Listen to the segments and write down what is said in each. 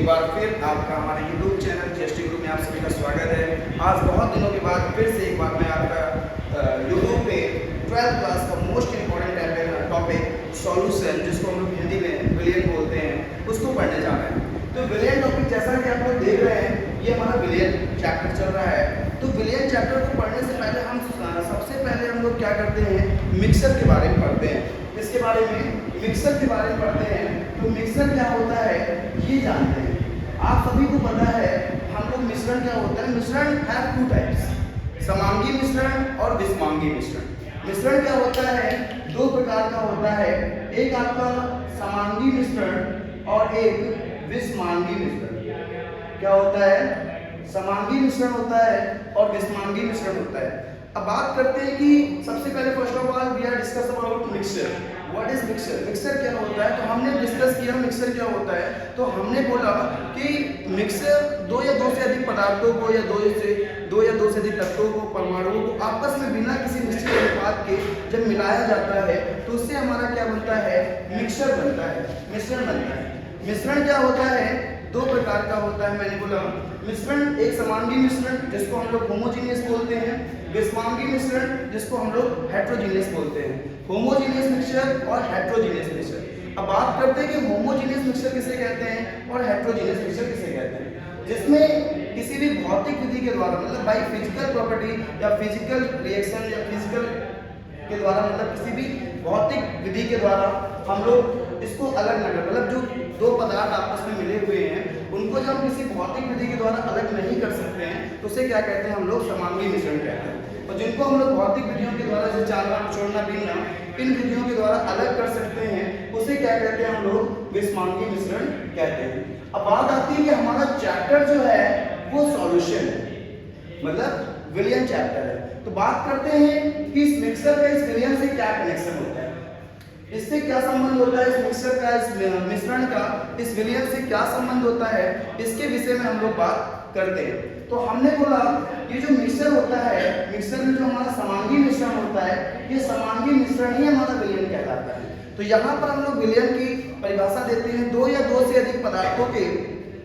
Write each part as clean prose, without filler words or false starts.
बार फिर आपका हमारे YouTube चैनल जीएसटी ग्रुप में आप सभी का स्वागत है। आज बहुत दिनों के बाद फिर से एक बार मैं आपका YouTube पे 12th क्लास का मोस्ट इम्पॉर्टेंट टॉपिक सॉल्यूशन, जिसको हम लोग हिंदी में विलियन बोलते हैं, उसको पढ़ने जा रहे हैं। तो विलियन टॉपिक जैसा कि आप लोग देख रहे हैं, ये हमारा विलियन चैप्टर चल रहा है। तो विलियन चैप्टर को पढ़ने से पहले सबसे पहले हम लोग क्या करते हैं, मिक्सर के बारे में पढ़ते हैं। इसके बारे में मिक्सर के बारे में पढ़ते हैं। तो मिक्सर क्या होता है ये जानते हैं। आप सभी को पता है हम लोग मिश्रण क्या होता है। मिश्रण है 2 टाइप्स, समांगी मिश्रण और विषमांगी मिश्रण। मिश्रण क्या होता है, 2 प्रकार का होता है। एक आपका समांगी मिश्रण और एक विषमांगी मिश्रण। क्या होता है, समांगी मिश्रण होता है और विषमांगी मिश्रण होता है। अब बात करते हैं कि सबसे पहले first of all we are discuss about mixture. What is mixture? Mixture क्या होता है, तो हमने डिस्कस किया मिक्सचर क्या होता है। तो हमने बोला कि मिक्सचर 2 या 2 से अधिक पदार्थों को या 2 या 2 से अधिक तत्वों को, परमाणुओं को आपस में बिना किसी निश्चित अनुपात के जब मिलाया जाता है तो उससे हमारा क्या बनता है, मिक्सचर बनता है, मिश्रण बनता है। मिश्रण क्या होता है, 2 प्रकार का होता है। मैंने बोला मिश्रण, एक समांगी मिश्रण जिसको हम लोग होमोजीनियस बोलते हैं, विषमांगी मिश्रण जिसको हम लोग हेट्रोजीनियस बोलते हैं। होमोजीनियस मिक्सचर और हेट्रोजीनियस मिक्सचर। अब बात करते हैं कि होमोजीनियस मिक्सचर किसे कहते हैं और हेट्रोजीनियस मिक्सचर किसे कहते हैं। जिसमें किसी भी भौतिक विधि के द्वारा, मतलब बाय फिजिकल प्रॉपर्टी या फिजिकल रिएक्शन या फिजिकल के द्वारा, मतलब किसी भी भौतिक विधि के द्वारा हम लोग इसको अलग न कर, मतलब जो 2 पदार्थ आपस में मिले हुए हैं उनको जब हम किसी भौतिक विधि के द्वारा अलग नहीं कर सकते हैं तो उसे क्या कहते हैं, हम लोग समांगी मिश्रण कहते हैं। और जिनको हम लोग भौतिक विधियों के द्वारा, जैसे चालना, छोड़ना, बीनना, इन विधियों के द्वारा अलग कर सकते हैं उसे क्या कहते हैं, हम लोग विषमांगी मिश्रण कहते हैं। अब बात आती है कि हमारा चैप्टर जो है वो सॉल्यूशन है, मतलब विलियन चैप्टर है। तो बात करते हैं कि इस मिक्सर का इस विलियन से क्या कनेक्शन होता है, इससे क्या संबंध होता है, इस मिक्सर का, इस मिश्रण का इस विलियन से क्या संबंध होता है, इसके विषय में हम लोग बात करते हैं। तो हमने बोला ये जो मिक्सर होता है, मिक्सर में जो हमारा समांगी मिश्रण होता है, ये समांगी मिश्रण ही हमारा विलियन कहलाता है। तो यहाँ पर हम लोग विलियन की परिभाषा देते हैं, 2 या 2 से अधिक पदार्थों के,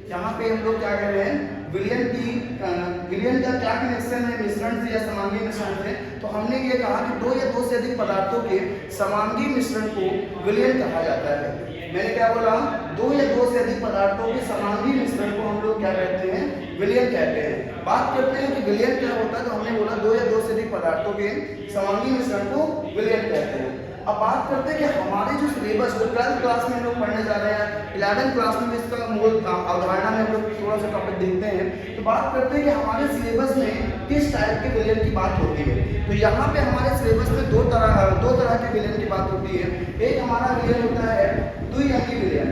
यहाँ पे हम लोग क्या कह रहे हैं, विलियन का क्या कनेक्शन है मिश्रण से या समांगी मिश्रण से। तो हमने ये कहा कि 2 या 2 से अधिक पदार्थों के समांगी मिश्रण को विलियन कहा जाता है। मैंने क्या बोला, 2 या 2 से अधिक पदार्थों के समांगी मिश्रण को हम लोग क्या कहते हैं, विलियन कहते हैं। बात करते हैं कि विलियन क्या होता है, तो हमने बोला 2 या 2 से अधिक पदार्थों के समांगी मिश्रण को विलियन कहते हैं। अब बात करते हैं कि हमारे जो सिलेबस, जो 12th क्लास में हम लोग पढ़ने जा रहे हैं, 11th क्लास में भी इसका मूल अवधारणा में हम लोग थोड़ा सा टॉपिक देखते हैं। तो बात करते हैं कि हमारे सिलेबस में किस टाइप के विलियन की बात होती है। तो यहाँ पे हमारे सिलेबस में दो तरह के विलियन की बात होती है। एक हमारा विलियन होता है द्विअंगी विलियन।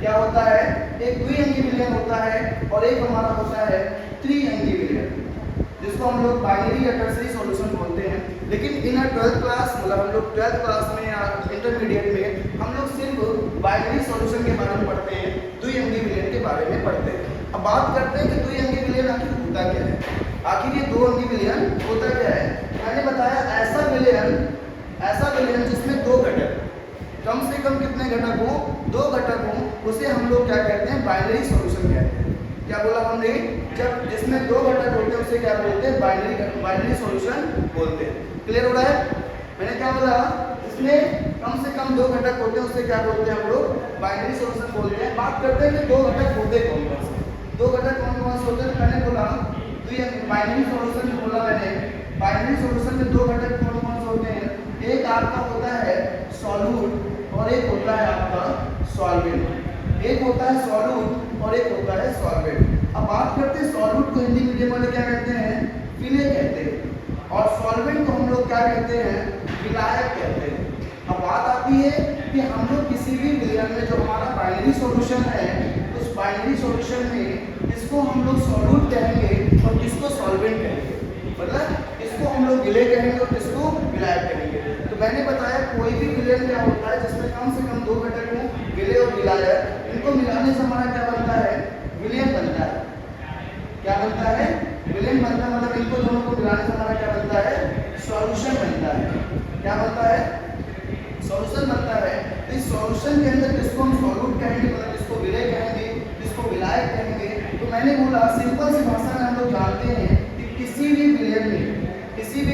क्या होता है, एक द्विअंगी विलियन होता है और एक हमारा होता है त्रिअंगी विलियन, जिसको हम लोग बाइनरी या टर्सरी सॉल्यूशन बोलते हैं। लेकिन इन 12th क्लास, मतलब हम लोग 12th क्लास में या इंटरमीडिएट में हम लोग सिर्फ बाइनरी सॉल्यूशन के बारे में पढ़ते हैं, द्विअंगी विलियन के बारे में पढ़ते हैं। अब बात करते हैं कि द्विअंगी विलियन आखिर होता क्या है, आखिर ये 2 अंगी विलियन होता क्या है। मैंने बताया ऐसा विलियन जिसमें 2 घटक, कम से कम कितने घटक हो, 2 घटक हो, उसे हम लोग क्या कहते हैं, बाइनरी सॉल्यूशन कहते हैं। क्या बोला हमने, जब जिसमें 2 घटक होते हैं उसे क्या बोलते हैं, बाइनरी सॉल्यूशन बोलते हैं। क्लियर हो रहा है, मैंने क्या बोला, इसमें कम से कम 2 घटक होते हैं उसे क्या बोलते हैं, हम लोग बाइनरी सॉल्यूशन बोलते हैं। बात करते हैं कि 2 घटक होते कौन कौन से, 2 घटक कौन कौन से होते हैं। मैंने बोला बाइनरी सॉल्यूशन में बोला मैंने, बाइनरी सॉल्यूशन में 2 घटक कौन कौन से होते हैं, एक आपका होता है सॉल्यूट और एक होता है आपका सॉल्वेंट। एक होता है सॉल्यूट और एक होता है सॉल्वेंट। अब बात करते हैं सॉल्यूट को हिंदी मीडियम वाले क्या कहते हैं, पीले कहते हैं, और सॉल्वेंट को हम लोग क्या कहते हैं, विलायक कहते हैं। अब बात आती है कि हम लोग किसी भी विलियन में जो हमारा बाइनरी सॉल्यूशन है, उस बाइनरी सॉल्यूशन में किसको हम लोग सॉल्यूट कहेंगे और किसको सॉल्वेंट कहेंगे, मतलब इसको हम लोग विलय कहेंगे और किसको विलायक कहेंगे। तो मैंने बताया कोई भी विलियन क्या होता है जिसमें कम से कम 2 घटक हो, विलय और विलायक, इनको मिलाने से हमारा क्या बनता है, विलियन बनता है। क्या बनता है, विलियन बनता है, मतलब इनको दोनों को मिलाने से हमारा क्या बनता है, सॉल्यूशन बनता है। क्या बनता है, सॉल्यूशन बनता है। तो इस सॉल्यूशन के अंदर किसको हम सॉल्यूट कहेंगे, मतलब किसको विलय कहेंगे मैंने बोला सिंपल सी भाषा में हम लोग जानते हैं कि किसी भी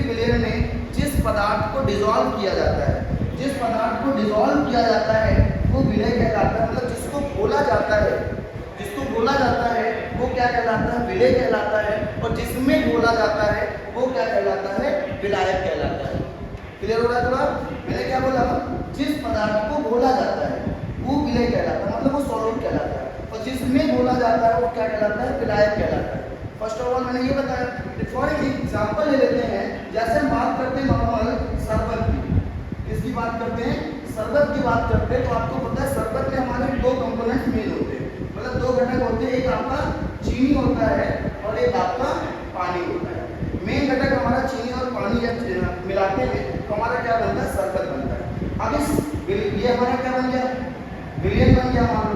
विलयन में जिस पदार्थ को डिसॉल्व किया जाता है, जिस पदार्थ को डिसॉल्व किया जाता है वो विलय कहलाता है। मतलब जिसको घोला जाता है, जिसको घोला जाता है वो क्या कहलाता है? विलय कहलाता है। और जिसमें घोला जाता है वो क्या कहलाता है? विलायक कहलाता है। क्लियर हो रहा है थोड़ा? मैंने क्या बोला? जिस पदार्थ को घोला जाता है वो विलय कहलाता है, मतलब वो सॉल्यूट कहलाता है। और जिसमें घोला जाता है वो क्या कहलाता है? विलायक कहलाता है। फर्स्ट ऑफ ऑल मैंने ये बताया। फॉर एग्जाम्पल ले लेते हैं, जैसे हम बात करते हैं नॉर्मल शरबत की, इसकी बात करते हैं, शरबत की बात करते हैं, तो आपको पता है शरबत में हमारे दो कंपोनेंट मेन होते हैं, मतलब दो घटक होते हैं। एक आपका चीनी होता है और एक आपका पानी होता है। मेन घटक हमारा चीनी और पानी जब मिलाते हैं तो हमारा क्या बनता है? शरबत बनता है। अब इस ये हमारा क्या बन गया? विलयन बन गया हमारा।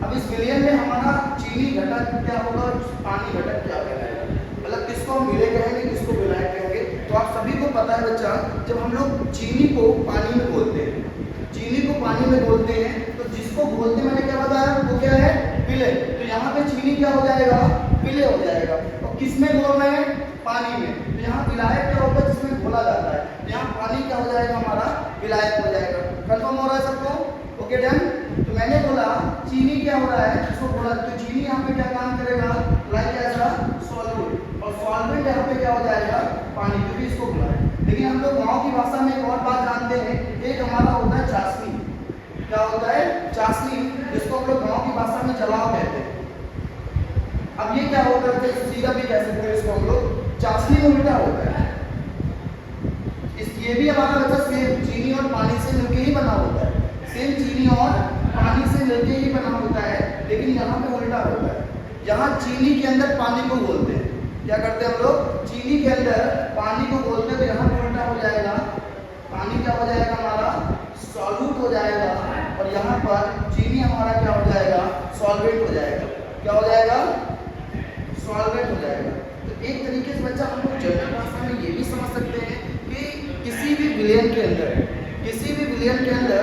अब इस विलयन में हमारा चीनी घटक क्या होगा और पानी घटक क्या कहलाएगा? मतलब किसको हम विलय कहेंगे, किसको विलायक कहेंगे? तो आप सभी को पता है बच्चा, जब हम लोग चीनी को पानी में घोलते हैं, चीनी को पानी में घोलते हैं तो जिसको घोलते मैंने क्या बताया? वो क्या है? विलय। तो यहाँ पे चीनी क्या हो जाएगा? विलय हो जाएगा। और किसमें घोल रहे हैं? पानी में। तो यहाँ विलायक क्या होगा? जिसमें घोला जाता है। तो यहाँ पानी क्या हो जाएगा? हमारा विलायक हो जाएगा। कंफर्म हो रहा है सबको? Okay done. तो मैंने बोला चीनी क्या हो रहा है? इसको बोला तो चीनी यहाँ पे क्या काम करेगा? लाइक ऐसा सॉल्वेंट। और सॉल्वेंट यहाँ पे क्या हो जाएगा? पानी, क्योंकि इसको बोला है। लेकिन हम लोग गाँव की भाषा में एक और बात जानते हैं, एक हमारा होता है चाशनी। क्या होता है? चाशनी, जिसको हम लोग गाँव की भाषा में जलाव कहते हैं। अब ये क्या होता है? सीधा भी कह सकते हैं इसको हम लोग। चाशनी में उल्टा होता है। ये भी हमारा बच्चा सेम चीनी और पानी से मिलकर ही बना होता है। सेम चीनी और पानी से मिलके ही बना होता है, लेकिन यहाँ पे उल्टा होता है। यहाँ चीनी के अंदर पानी को घोलते हैं। क्या करते हैं हम लोग? चीनी के अंदर पानी को घोलते हैं, तो यहाँ पे उल्टा हो जाएगा। पानी क्या हो जाएगा? हमारा सॉल्यूट हो जाएगा। और यहाँ पर चीनी हमारा क्या हो जाएगा? सॉल्वेंट हो जाएगा। क्या हो जाएगा? सॉल्वेंट हो जाएगा। तो एक तरीके से बच्चा हम लोग जनरल भाषा में ये भी समझ सकते हैं कि किसी भी विलयन के अंदर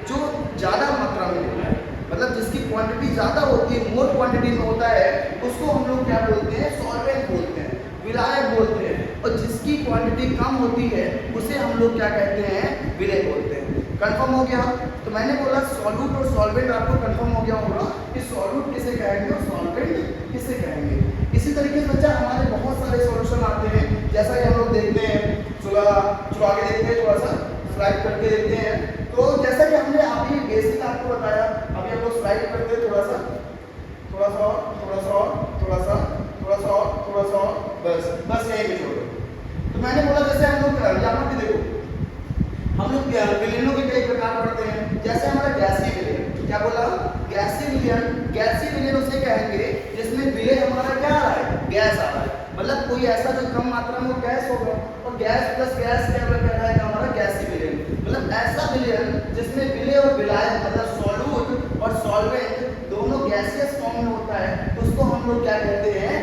जो ज़्यादा मात्रा में होता है, मतलब जिसकी क्वांटिटी ज़्यादा होती है, मोर क्वांटिटी में होता है, उसको हम लोग क्या बोलते हैं? सॉल्वेंट बोलते हैं, विलायक बोलते हैं। और जिसकी क्वांटिटी कम होती है उसे हम लोग क्या कहते हैं? विलय बोलते हैं। कंफर्म हो गया? तो मैंने बोला सॉल्यूट और सॉल्वेंट आपको कंफर्म हो गया होगा कि सॉल्यूट किसे कहेंगे और सॉल्वेंट किसे कहेंगे। इसी तरीके से बच्चा हमारे बहुत सारे सॉल्यूशन आते हैं, जैसा कि हम लोग देखते हैं। चलो आगे देखते हैं, थोड़ा सा स्लाइड करके देखते हैं। तो जैसा कि हमने अभी बेसिक आपको बताया, अभी हम लोग स्लाइड करते हैं, थोड़ा सा और, बस यही में छोड़ो। तो मैंने बोला जैसे हम लोग यहाँ पे देखो, हम लोग विलयनों के कई प्रकार पढ़ते हैं। जैसे हमारा गैसीय विलयन, क्या बोला? गैसीय विलयन उसे कहेंगे जिसमें विलय हमारा क्या आ रहा है? गैस आ रहा है। मतलब कोई ऐसा जो कम मात्रा में गैस होगा, और गैस प्लस गैस क्या कहलाएगा? हमारा गैसीय विलयन। मतलब ऐसा विलयन जिसमें विलय और विलायक, मतलब सॉल्यूट और सॉल्वेंट दोनों गैसियस फॉर्म में होता है, उसको हम लोग क्या कहते हैं?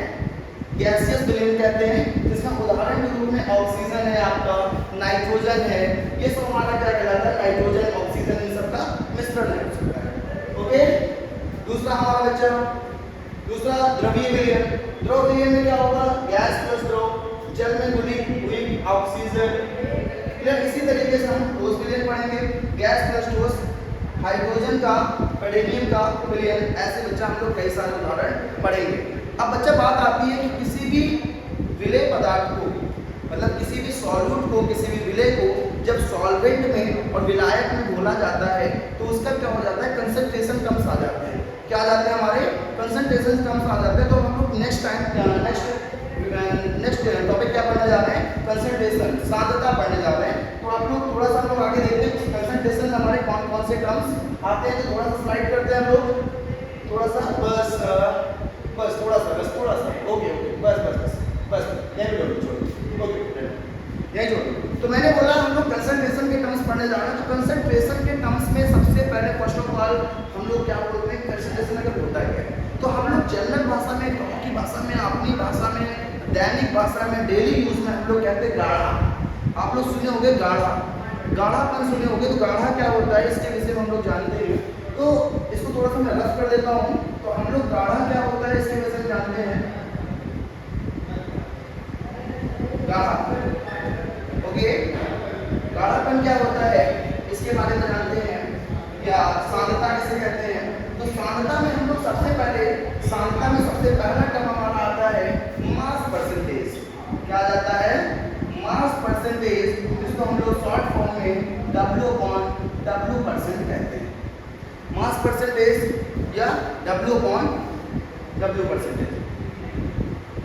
गैसियस विलयन कहते हैं। जिसका उदाहरण के रूप में ऑक्सीजन है, आपका नाइट्रोजन है, ये सब हमारा क्या कहलाता है? नाइट्रोजन, ऑक्सीजन, इन सबका मिश्रण है। ओके। दूसरा हमारा बच्चा, दूसरा द्रवीय विलयन। द्रव विलयन में क्या होगा? गैस प्लस द्रव, जल में हुई ऑक्सीजन। इसी तरीके से हम ठोस विलयन पढ़ेंगे, गैस प्लस ठोस, हाइड्रोजन का, पैडेनियम का विलयन। ऐसे बच्चा हम लोग कई सारे उदाहरण पढ़ेंगे। अब बच्चा बात आती है कि किसी भी विलय पदार्थ को, मतलब किसी भी सॉल्यूट को, किसी भी विलय को जब सॉल्वेंट में और विलायक में घोला जाता है तो उसका क्या हो जाता है? कंसंट्रेशन कम आ जाते हैं। क्या आ जाते हैं? हमारे कंसंट्रेशन कम आ जाते हैं। तो हम लोग नेक्स्ट टॉपिक क्या पढ़ने जा रहे हैं? कंसंट्रेशन, सांद्रता पढ़ने जा रहे हैं। तो आप लोग थोड़ा सा हम लोग आगे देखते हैं कंसंट्रेशन हमारे कौन कौन से टर्म्स आते हैं। तो थोड़ा सा स्लाइड करते हैं हम लोग, थोड़ा सा थोड़ा सा ओके बस यही छोड़ो। तो मैंने बोला हम लोग कंसंट्रेशन के टर्म्स पढ़ने जा रहे हैं। तो कंसंट्रेशन के टर्म्स में सबसे पहले फर्स्ट ऑफ ऑल हम लोग क्या बोलते हैं? कंसंट्रेशन अगर होता है तो हम लोग जनरल भाषा में, गाँव की भाषा में, अपनी भाषा में, दैनिक भाषा में, डेली यूज में हम लोग कहते हैं गाढ़ा। आप लोग सुने होंगे गाढ़ापन सुने होंगे। तो गाढ़ा क्या होता है इसके विषय में हम लोग जानते हैं। तो इसको थोड़ा सा मैं रफ कर देता हूँ। तो हम लोग गाढ़ा क्या होता है इसके गाढ़ा। ओके, गाढ़ापन क्या होता है इसके बारे में जानते हैं, या सांद्रता किसे कहते हैं। तो सांद्रता में हम लोग सबसे पहला टर्म हमारा आता है मास परसेंटेज। क्या आ जाता है? मास परसेंटेज, जिसको हम लोग शॉर्ट फॉर्म में W/W परसेंट कहते हैं। मास परसेंटेज या W/W परसेंटेज,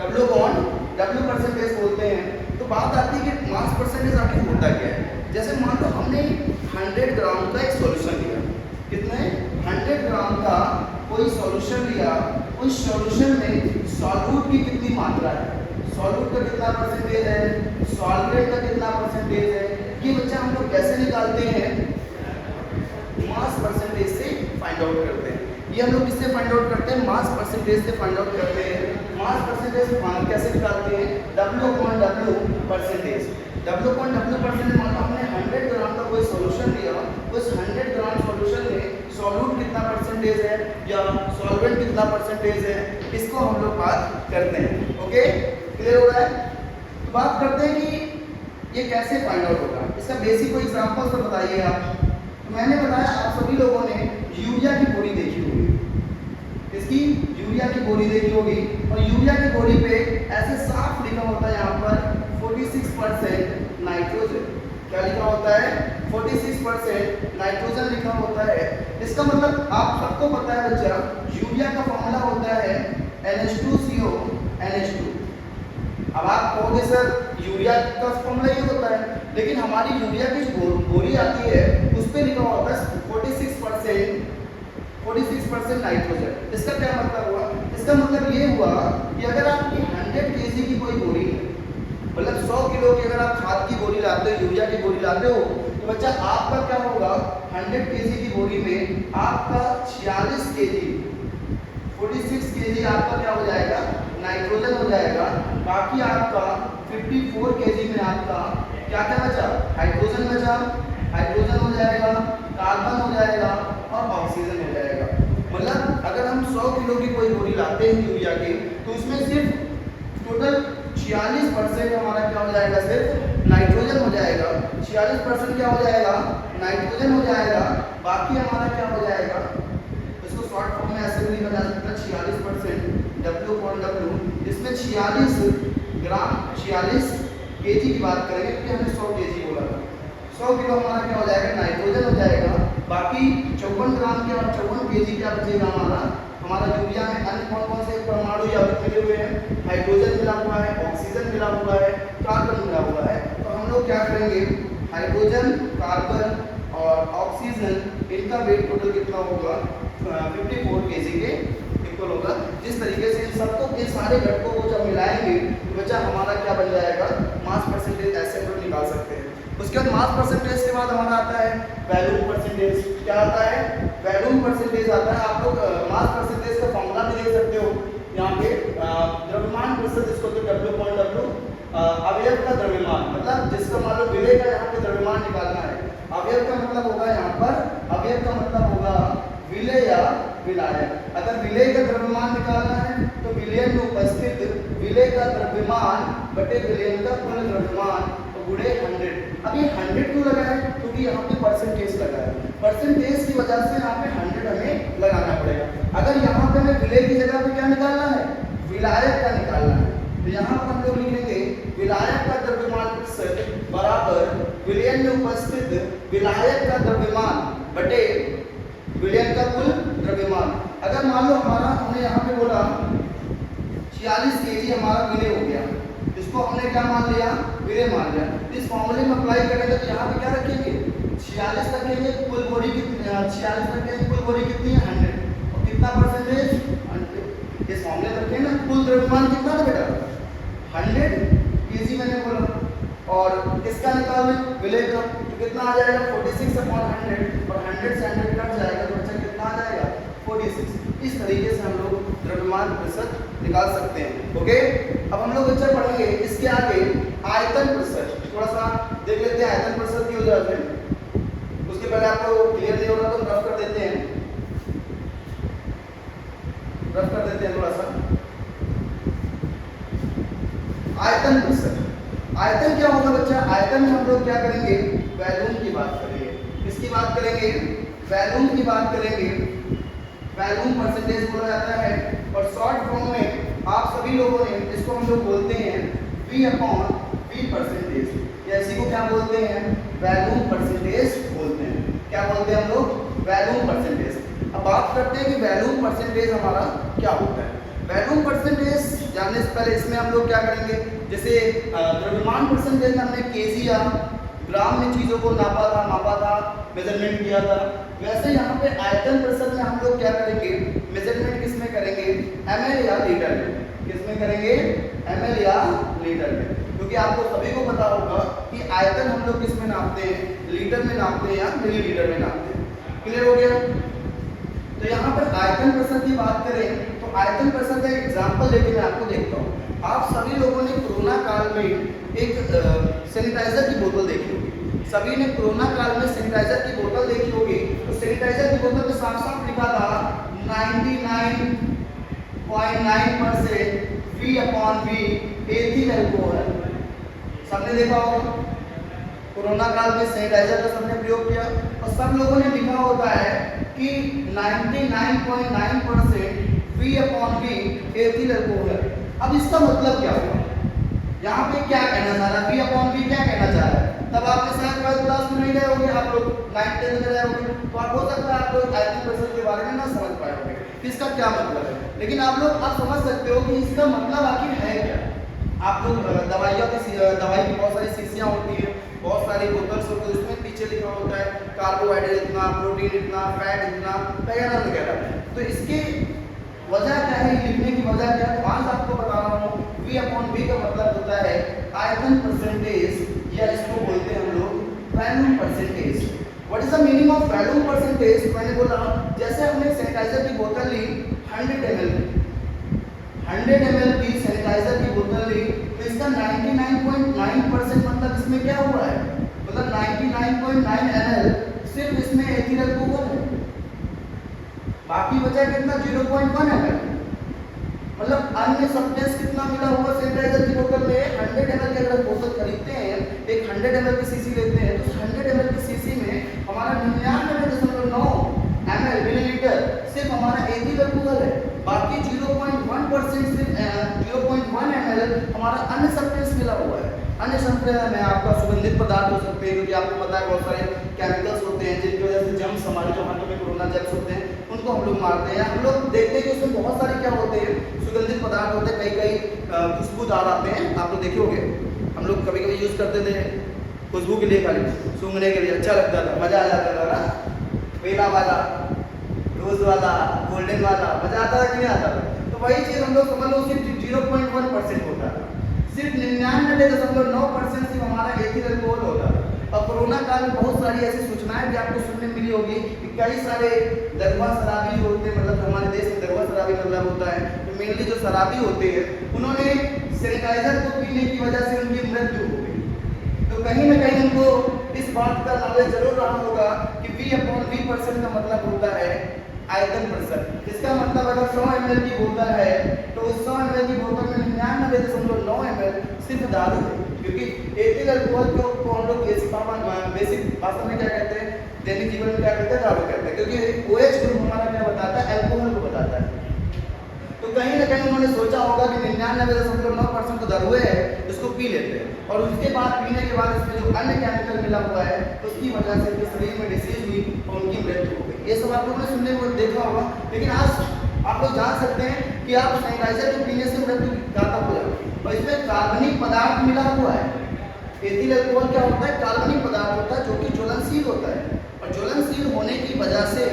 W/W परसेंटेज बोलते हैं। तो बात आती है कि मास परसेंटेज आखिर होता क्या है। जैसे मान लो हमने 100 ग्राम का एक सॉल्यूशन लिया, कितने 100 ग्राम का कोई सॉल्यूशन लिया, उस सॉल्यूशन में सॉल्यूट की कितनी मात्रा है, सॉल्यूट का कितना परसेंटेज है, सॉल्वेंट का कितना परसेंटेज है, ये बच्चा हम लोग कैसे निकालते हैं? मास परसेंटेज से फाइंड आउट करते हैं। ये हम लोग किससे फाइंड आउट करते हैं? मास परसेंटेज से फाइंड आउट करते हैं। मास परसेंटेज कैसे निकालते हैं? W/W percentage. W/W परसेंटेज मतलब हमने 100 ग्राम का कोई सॉल्यूशन लिया, उस 100 ग्राम सॉल्यूशन में सॉल्यूट कितना परसेंटेज है या सॉल्वेंट कितना परसेंटेज है, इसको हम लोग बात करते हैं। ओके, क्लियर हो रहा है? तो बात करते हैं कि ये कैसे फाइंड आउट होगा। इसका बेसिक कोई एग्जांपल तो बताइए आप। मैंने बताया आप सभी लोगों ने यूरिया की बोरी देखी होगी, इसकी यूरिया की बोरी देखी होगी, और यूरिया की बोरी पे ऐसे साफ लिखा होता है यहाँ पर 46% नाइट्रोजन। क्या लिखा होता है? 46% नाइट्रोजन लिखा होता है। इसका मतलब आप सबको पता है बच्चा, यूरिया का फॉर्मूला होता है NH2CO NH2। अब आप कहोगे सर यूरिया का फॉर्मूला ये होता है, लेकिन हमारी यूरिया की बोरी आती है उस पे लिखा होता है 46% नाइट्रोजन। इसका क्या मतलब हुआ? इसका मतलब ये हुआ कि अगर आपकी 100 kg की कोई बोरी है, मतलब 100 किलो की अगर आप खाद की बोरी लाते हो, यूरिया की बोरी लाते हो, तो बच्चा आपका क्या होगा? 100 kg की बोरी में आपका 46 kg 46 kg आपका क्या हो जाएगा? नाइट्रोजन हो जाएगा। बाकी आपका 54 kg में आपका क्या क्या बचा? हाइड्रोजन बचा, हाइड्रोजन हो जाएगा, कार्बन हो जाएगा और ऑक्सीजन हो जाएगा। मतलब अगर हम 100 किलो की कोई बोरी लाते हैं यूरिया की, तो उसमें सिर्फ टोटल 46% हमारा क्या हो जाएगा? सिर्फ नाइट्रोजन हो जाएगा। 46% क्या हो जाएगा? नाइट्रोजन हो जाएगा। बाकी हमारा क्या हो जाएगा? इसको शॉर्ट फॉर्म में ऐसे भी लिखा जा सकता है 46% W/W। इसमें 46 ग्राम 46 केजी की बात करेंगे, क्योंकि हमने 100 केजी बोला था। 100 किलो हमारा क्या हो जाएगा? नाइट्रोजन हो जाएगा। बाकी 54 ग्राम के और 54 केजी क्या बचेगा हमारा यूरिया में अन्य कौन कौन से परमाणु या मिले हुए हैं? हाइड्रोजन मिला हुआ है, ऑक्सीजन मिला हुआ है, कार्बन मिला हुआ है। तो हम लोग क्या करेंगे? हाइड्रोजन, कार्बन और ऑक्सीजन, इनका वेट टोटल कितना होगा? 54 केजी के इक्वल होगा। जिस तरीके से इन सबको, इन सारे घटकों को जब मिलाएंगे तो बच्चा हमारा क्या बन जाएगा? मास परसेंटेज ऐसे हम लोग निकाल सकते हैं। उसके बाद मास परसेंटेज के बाद हमारा आता है वैल्यूम परसेंटेज। क्या आता है? वैल्यूम परसेंटेज आता है। आप लोग मास परसेंटेज का फॉर्मूला भी देख सकते हो यहाँ पे, द्रव्यमान प्रतिशत, इसको तो W/W अवयव का द्रव्यमान, मतलब जिसका मान लो विलेय का यहाँ पे द्रव्यमान निकालना है। अवयव का मतलब होगा यहाँ पर, अवयव का मतलब होगा विलेय या विलायक। अगर विलेय का द्रव्यमान निकालना है तो विलयन में उपस्थित विलेय का द्रव्यमान बटे विलयन का कुल द्रव्यमान गुणे 100। अब ये 100 क्यों लगा है? क्योंकि यहाँ पे परसेंटेज लगा है। परसेंटेज की वजह से यहाँ पे 100 हमें लगाना पड़ेगा। अगर यहाँ पे हमें विलेय की जगह पे क्या निकालना है? विलायक का निकालना है। तो यहाँ पर हम लोग लिखेंगे विलायक का द्रव्यमान प्रतिशत बराबर विलयन में उपस्थित विलायक का द्रव्यमान बटे विलयन का कुल द्रव्यमान। अगर मान लो हमारा, हमने यहाँ पे बोला 46 केजी हमारा विलय हो गया, इसको हमने क्या मान लिया? विलय मान लिया। इस फॉर्मूले में अप्लाई करेंगे तो यहाँ पे क्या रखेंगे? 46 रखेंगे, कुल बोरी कितनी? 46 रखेंगे, कुल बोरी कितनी है? 100। और कितना परसेंटेज? 100। इस फॉर्मूले में रखें ना, कुल द्रव्यमान कितना था बेटा? 100 केजी मैंने बोला। और किसका निकालना? विलय का। तो कितना आ जाएगा? 46/100, और 100 से 100 कट जाएगा तो बच्चा कितना आ जाएगा? 46। इस तरीके से हम लोग द्रव्यमान प्रतिशत निकाल सकते हैं। ओके, अब हम लोग बच्चा पढ़ेंगे इसके आगे आयतन प्रतिशत। थोड़ा सा देख लेते हैं आयतन प्रतिशत की हो जाते हैं। उसके पहले आपको क्लियर नहीं हो रहा तो रफ कर देते हैं, रफ कर देते हैं थोड़ा सा। आयतन प्रतिशत, आयतन क्या होगा बच्चा? आयतन में हम लोग क्या करेंगे? वॉल्यूम की बात करेंगे। किसकी बात करेंगे? वॉल्यूम की बात करेंगे। वॉल्यूम परसेंटेज बोला जाता है और शॉर्ट फॉर्म में आप सभी लोगों ने इसको हम लोग बोलते हैं V अपॉन V परसेंटेज, या इसी को क्या बोलते हैं? वॉल्यूम परसेंटेज बोलते हैं। क्या बोलते हैं हम लोग? Volume percentage. अब बात करते हैं कि वॉल्यूम परसेंटेज हमारा क्या होता है। वॉल्यूम परसेंटेज जानने से पहले इसमें हम लोग क्या करेंगे, जैसे द्रव्यमान परसेंटेज में हमने केजी या ग्राम में चीज़ों को मापा था, मेजरमेंट किया था, वैसे यहाँ पे आयतन प्रतिशत में हम लोग क्या करेंगे? मेजरमेंट किस में करेंगे? ml या लीटर में। किस में करेंगे? ml या लीटर में, क्योंकि आपको सभी को पता होगा कि आयतन हम लोग किस में नापते हैं? लीटर में नापते हैं या मिलीलीटर में नापते हैं। क्लियर हो गया? तो यहाँ पर आयतन प्रतिशत की बात करें तो आयतन प्रतिशत का एग्जाम्पल लेके मैं आपको देखता हूँ। आप सभी लोगों ने कोरोना काल में एक सैनिटाइजर की बोतल देखी होगी। सभी ने कोरोना काल में सैनिटाइजर की बोतल देखी होगी। तो सैनिटाइजर की बोतल में साफ साफ लिखा था 99.9% V upon V ethyl alcohol. सबने देखा होगा कोरोना काल में सैनिटाइजर का सबने प्रयोग किया और सब लोगों ने लिखा होता है कि 99.9% V upon V ethyl alcohol. अब इसका मतलब क्या हुआ? यहाँ पे क्या कहना चाह रहा है? V अपॉन V क्या कहना चाह रहा है? तब आपने शायद 12th क्लास में नहीं रहे होंगे, आप लोग 9th 10th में रहे होंगे, तो आप हो सकता है आप लोग आयतन प्रतिशत के बारे में ना समझ पाए होंगे कि इसका क्या मतलब है। लेकिन आप लोग अब समझ सकते हो कि इसका मतलब आखिर है क्या। आप लोग दवाई की बहुत सारी शीशियाँ होती है, बहुत सारी बोतल्स होती है, उसमें पीछे लिखा होता है कार्बोहाइड्रेट इतना, प्रोटीन इतना, फैट इतना वगैरह वगैरह। तो इसकी वजह क्या है? लिखने की वजह क्या है? आज आपको बता रहा हूँ। V अपॉन V का मतलब होता है आयतन परसेंटेज, या इसको बोलते हैं हम लोग volume percentage. What is the meaning of volume percentage? मैंने बोला जैसे हमने सैनिटाइजर की बोतल ली 100 ml की सैनिटाइजर की बोतल ली, तो इसका 99.9% मतलब इसमें क्या हुआ है? मतलब 99.9 ml सिर्फ इसमें एथिल अल्कोहल है, बाकी बचा कितना? 0.1 ml। मतलब अन्य सब्सटेंस कितना मिला हुआ सैनिटाइजर की बोतल में? 100 ml की अगर बोतल खरीदते हैं, एक 100 ml की सीसी लेते हैं, तो 100 ml की सीसी में हमारा 99.9 ml मिलीलीटर सिर्फ हमारा एथिल अल्कोहल है, बाकी 0.1% सिर्फ 0.1 ml हमारा अन्य सब्सटेंस मिला हुआ है। अन्य सब्सटेंस में आपका सुगंधित पदार्थ हो सकते हैं, क्योंकि आपको पता है बहुत सारे केमिकल्स होते हैं जिनकी वजह से जर्म्स, हमारे जो हाथों में कोरोना जर्म्स होते हैं उनको हम लोग मारते हैं। हम लोग देखते हैं कि उसमें बहुत सारे क्या होते हैं? सुगंधित पदार्थ होते हैं, कई खुशबूदार आते हैं। आप लोग देखे होंगे, हम लोग कभी कभी यूज़ करते थे खुशबू के लिए, खाली सूंघने के लिए अच्छा लगता था, मज़ा आ जाता था ना। बेला वाला, रोज वाला, गोल्डन वाला, मज़ा आता था कि नहीं आता था? तो वही चीज़ हम लोग समझ लो सिर्फ 0.1% होता था, सिर्फ 99.9% सिर्फ हमारा एथिल अल्कोहल होता था। और कोरोना काल में बहुत सारी ऐसी सूचनाएं भी आपको सुनने मिली होगी कि कई सारे दरवा शराबी होते हैं, मतलब हमारे देश में दरवा शराबी मतलब होता है, तो मेनली जो शराबी होते हैं उन्होंने सैनिटाइजर को पीने की वजह से उनकी मृत्यु हो गई। तो कहीं ना कहीं उनको इस बात का नॉलेज जरूर रहा होगा कि V अपॉन V परसेंट का मतलब होता है आयतन प्रतिशत। इसका मतलब अगर 100 ml की बोतल है तो उस 100 ml की बोतल में 99.9 ml सिर्फ दारू है, क्योंकि एथिल अल्कोहल को हम लोग बेसिक भाषा में क्या कहते हैं, दैनिक जीवन में क्या कहते हैं? दारू कहते हैं, क्योंकि OH ग्रुप हमारा क्या बताता है? अल्कोहल को बताता है। तो कहीं ना कहीं उन्होंने सोचा होगा कि 99.9% तो दारू है, इसको पी लेते हैं, और उसके बाद पीने के बाद इसमें जो अन्य केमिकल मिला हुआ है उसकी वजह से उनके शरीर में डिसीज हुई और उनकी मृत्यु हो गई। ये सब आप लोगों ने सुनने को देखा होगा, लेकिन आज आप लोग जान सकते हैं कि आप सैनिटाइजर को पीने से मृत्यु घातक हो जाएगी। और इसमें कार्बनिक पदार्थ मिला हुआ है। एथिल अल्कोहल क्या होता है? कार्बनिक पदार्थ होता है जो कि ज्वलनशील होता है, और ज्वलनशील होने की वजह से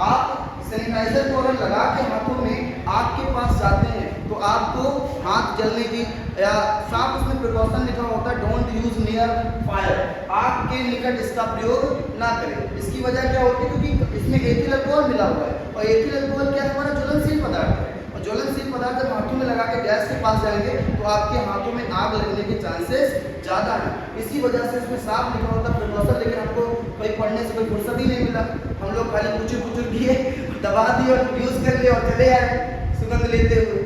आप सैनिटाइजर को अगर लगा के हाथों में आग के पास जाते हैं तो आपको हाथ जलने की, या साफ उसमें प्रिकॉशन लिखा होता है डोंट यूज नियर फायर, आग के निकट इसका प्रयोग ना करें। इसकी वजह क्या होती है? क्योंकि इसमें एथिल अल्कोहल मिला हुआ है, और एथिल अल्कोहल क्या है? हमारा ज्वलनशील पदार्थ है, और ज्वलनशील पदार्थ जब हाथों में लगा के गैस के पास जाएंगे तो आपके हाथों में आग लगने के चांसेस ज़्यादा है। इसी वजह से इसमें साफ लिखा होता है प्रिकॉशन, लेकिन हमको कोई पढ़ने से कोई फुर्सत ही नहीं मिला। हम लोग खाली कुछ किए, दबा दिए और यूज़ कर लिए और चले आए सुगंध लेते हुए।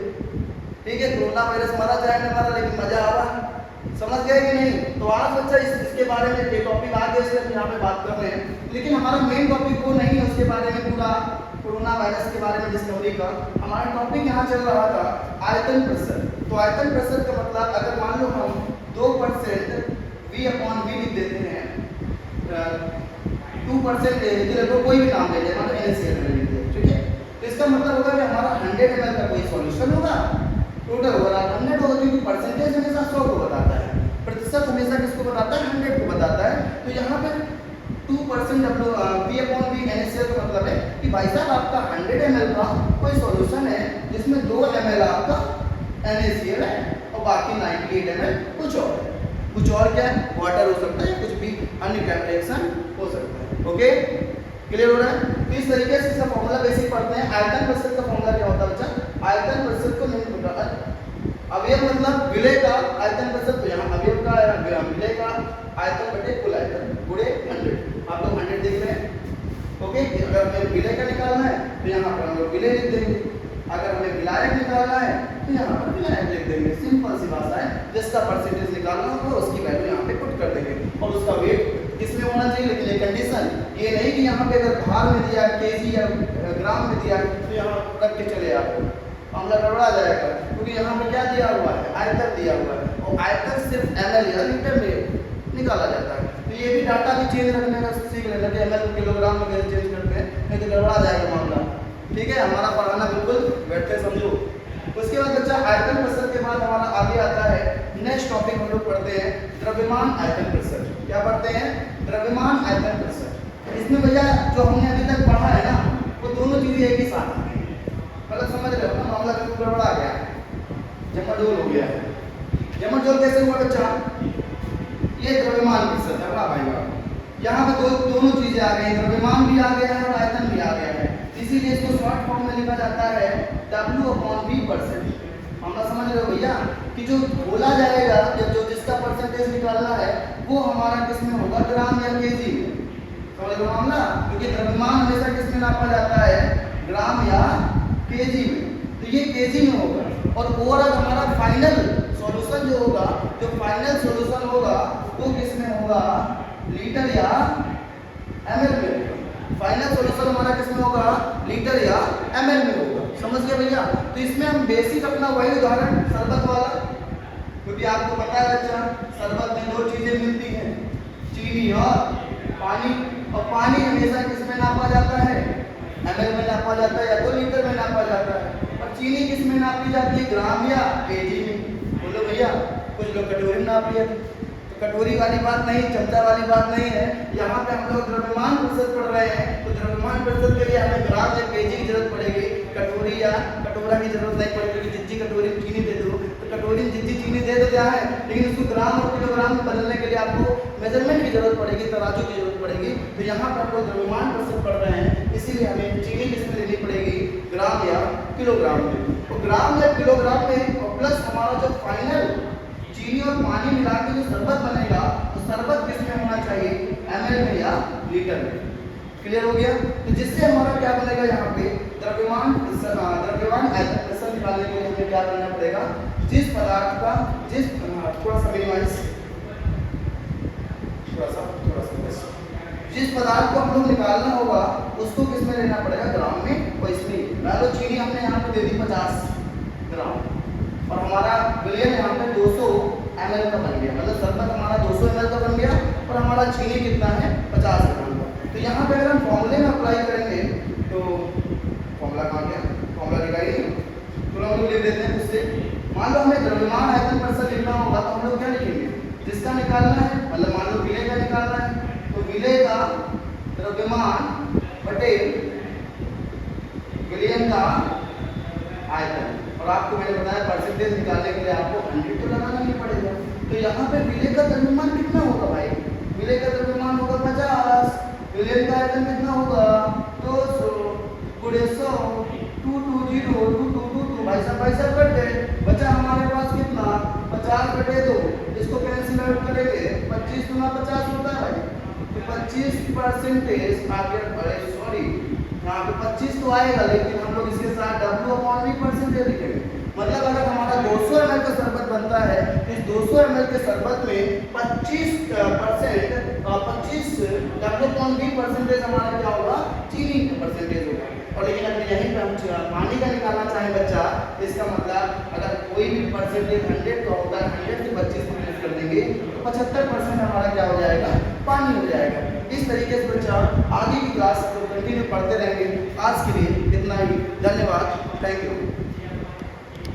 ठीक है, कोरोना वायरस मारा चाहे न मारा, लेकिन मजा आवा। समझ गए कि नहीं? तो आज बच्चा इसके बारे में ये टॉपिक आ गया इसलिए हम यहाँ पे बात कर रहे हैं, लेकिन हमारा मेन टॉपिक वो नहीं है उसके बारे में पूरा कोरोना वायरस के बारे में डिस्कवरी का। हमारा टॉपिक यहाँ चल रहा था आयतन प्रेशर। तो आयतन प्रेशर का मतलब अगर मान लो हम 2% V/V लिख देते हैं, 2% कोई भी नाम ले लें, मतलब NaCl लिख दें, ठीक है? तो इसका मतलब होगा कि हमारा 100 ml का कोई सॉल्यूशन होगा, टोटल होगा 100 होगा, क्योंकि परसेंटेज हमेशा 100 को बताता है, प्रतिशत हमेशा किसको बताता है? 100 को बताता है। तो यहाँ पे 2% V/V NaCl का मतलब है कि भाई साहब आपका 100 ml का कोई सॉल्यूशन है जिसमें 2 ml आपका NaCl है और बाकी 98 ml कुछ और है। कुछ और क्या है? वाटर हो सकता है, कुछ भी अन्य रिएक्शन हो सकता है। ओके, क्लियर हो रहा है? तो इस तरीके से इसका फॉर्मूला बेसिक पढ़ते हैं। आयतन प्रेशर का फॉर्मूला क्या होता है बच्चा? आयतन प्रेशर को अवयव मतलब विलय का आयतन प्रेशर, तो यहाँ अवयव का विलय का आयतन बटे कुल आयतन गुणे 100। आप लोग 100 देख रहे हैं, ओके? अगर हमें विलय का निकालना है तो यहाँ पर हम लोग विलय लिख देंगे, अगर हमें विलायक निकालना है तो यहाँ पर विलायक लिख देंगे। सिंपल सी भाषा है, जिसका परसेंटेज निकालना होगा उसकी वैल्यू यहाँ पे पुट कर देंगे और उसका वेट किसमें होना चाहिए। लेकिन ये कंडीशन ये नहीं कि यहाँ पे अगर भार में दिया, केजी या ग्राम में दिया तो यहाँ रख के चले आपको, मामला गड़बड़ा जाएगा, क्योंकि यहाँ पे क्या दिया हुआ है? आयतन दिया हुआ है, और आयतन सिर्फ ml या लीटर में निकाला जाता है। तो ये भी डाटा भी चेंज रखने का सीख लेना कि ml किलोग्राम में कैसे चेंज करते हैं, नहीं तो गड़बड़ा जाएगा मामला। ठीक है, हमारा पढ़ाना बिल्कुल बैठे समझो। उसके बाद बच्चा आयतन प्रेशर के बाद हमारा आगे आता है नेक्स्ट टॉपिक हम लोग पढ़ते हैं द्रव्यमान आयतन प्रेशर। क्या पढ़ते हैं? द्रव्यमान आयतन प्रेशर। इसमें भैया जो हमने अभी तक पढ़ा है ना, वो दोनों चीजें एक ही साथ हैं, मतलब समझ रहे हो ना? मामला बिल्कुल गड़बड़ा गया, जमाजोल हो गया है। जमाजोल कैसे हुआ बच्चा? ये द्रव्यमान प्रेशर है भाई, यहाँ पे दोनों चीजें आ गई, द्रव्यमान भी आ गया है और आयतन भी आ गया है, इसीलिए इसको शॉर्ट फॉर्म में लिखा जाता है W/V%। हमरा समझ रहे हो भैया कि जो बोला जाएगा या जो जिसका परसेंटेज निकालना है वो हमारा किस में होगा? ग्राम या केजी में। समझ लो मामला, क्योंकि द्रव्यमान हमेशा किस में नापा जाता है? ग्राम या केजी में। तो ये केजी में होगा, और ओवरऑल हमारा फाइनल सॉल्यूशन जो होगा, जो फाइनल सॉल्यूशन होगा वो किस में होगा? लीटर या ml में होगा। फाइनल सॉल्यूशन हमारा किस में होगा? लीटर या ml में होगा। समझ गए भैया? तो इसमें हम बेसिक अपना वही उदाहरण शरबत वाला, क्योंकि आपको पता है बच्चा शरबत में दो चीजें मिलती हैं, चीनी और पानी, और पानी हमेशा किस में नापा जाता है? ml में नापा जाता है या तो लीटर में नापा जाता है, और चीनी किस में नापी जाती है? ग्राम या केजी में। बोलो भैया, कुछ लोग कटोरी में नाप लिया, कटोरी वाली बात नहीं, चमचा वाली बात नहीं है। यहाँ पे हम लोग द्रव्यमान प्रेशर पढ़ रहे हैं, तो द्रव्यमान प्रेशर के लिए हमें ग्राम या केजी की जरूरत पड़ेगी, कटोरी या कटोरा की जरूरत नहीं पड़ेगी। जिज्जी कटोरी में चीनी दे दो तो कटोरी में जिज्जी चीनी दे दो क्या है, लेकिन उसको ग्राम और किलोग्राम में बदलने के लिए आपको मेजरमेंट की जरूरत पड़ेगी, तराजू की जरूरत पड़ेगी। तो यहाँ पर हम लोग द्रव्यमान प्रेशर पढ़ रहे हैं, इसीलिए हमें चीनी किसमें लेनी पड़ेगी? ग्राम या किलोग्राम में। तो ग्राम या किलोग्राम में और प्लस हमारा जो फाइनल चीनी और पानी मिला के जो शरबत बनेगा, तो शरबत किसमें होना चाहिए? ml में या लीटर में। क्लियर हो गया? तो जिससे हमारा क्या बनेगा? यहाँ पे द्रव्यमान आयतन प्रेशर निकालने के लिए हमें क्या करना पड़ेगा? जिस पदार्थ का थोड़ा सा मिनिमाइज, जिस पदार्थ को हम लोग निकालना होगा उसको किसमें लेना पड़ेगा? ग्राम में। और इसमें मान लो चीनी हमने यहाँ पे दे दी 50 ग्राम, और हमारा विलयन यहाँ पे 200 ml का बन गया, मतलब शरबत हमारा 200 ml का बन गया, और हमारा चीनी कितना है? 50 ग्राम का। तो यहाँ पे अगर हम फॉर्मूले में अप्लाई करेंगे तो फॉर्मूला कहाँ गया? फॉर्मूला दिखाइए, तो हम लोग लिख देते हैं उससे। मान लो हमें द्रव्यमान आयतन प्रेशर लिखना होगा तो हम लोग क्या लिखेंगे? जिसका निकालना है, मतलब मान लो विलय का निकालना है तो विलय का द्रव्यमान बटे विलयन का आयतन। और आपको मैंने बताया परसेंटेज निकालने के लिए आपको 100 तो लगाना नहीं पड़ेगा। तो यहाँ पे विलय का द्रव्यमान कितना होगा भाई? विलय का द्रव्यमान होगा 50, विलयन का आयतन कितना होगा? 200 गुणे 100, 220, भाई साहब कट गए, बचा हमारे पास कितना? 50 बटे 2, इसको कैंसिल आउट करेंगे, 25 गुना 50 होता है भाई, तो 25% आ गया। अरे सॉरी, यहाँ पे 25 तो आएगा, लेकिन हम लोग इसके साथ W/V% लिखेंगे। मतलब अगर हमारा 200 ml का शरबत बनता है, तो इस 200 ml के शरबत में 25% 25 हमारा क्या होगा, चीनी का परसेंटेज होगा। और लेकिन अगर यहीं पे हम पानी का निकालना चाहें बच्चा, इसका मतलब अगर कोई भी परसेंटेज 100 का होता है, 100 से 25 माइनस कर देंगे तो 75% हमारा क्या हो जाएगा, पानी हो जाएगा। इस तरीके से बच्चा आगे की क्लास को कंटिन्यू पढ़ते रहेंगे। आज के लिए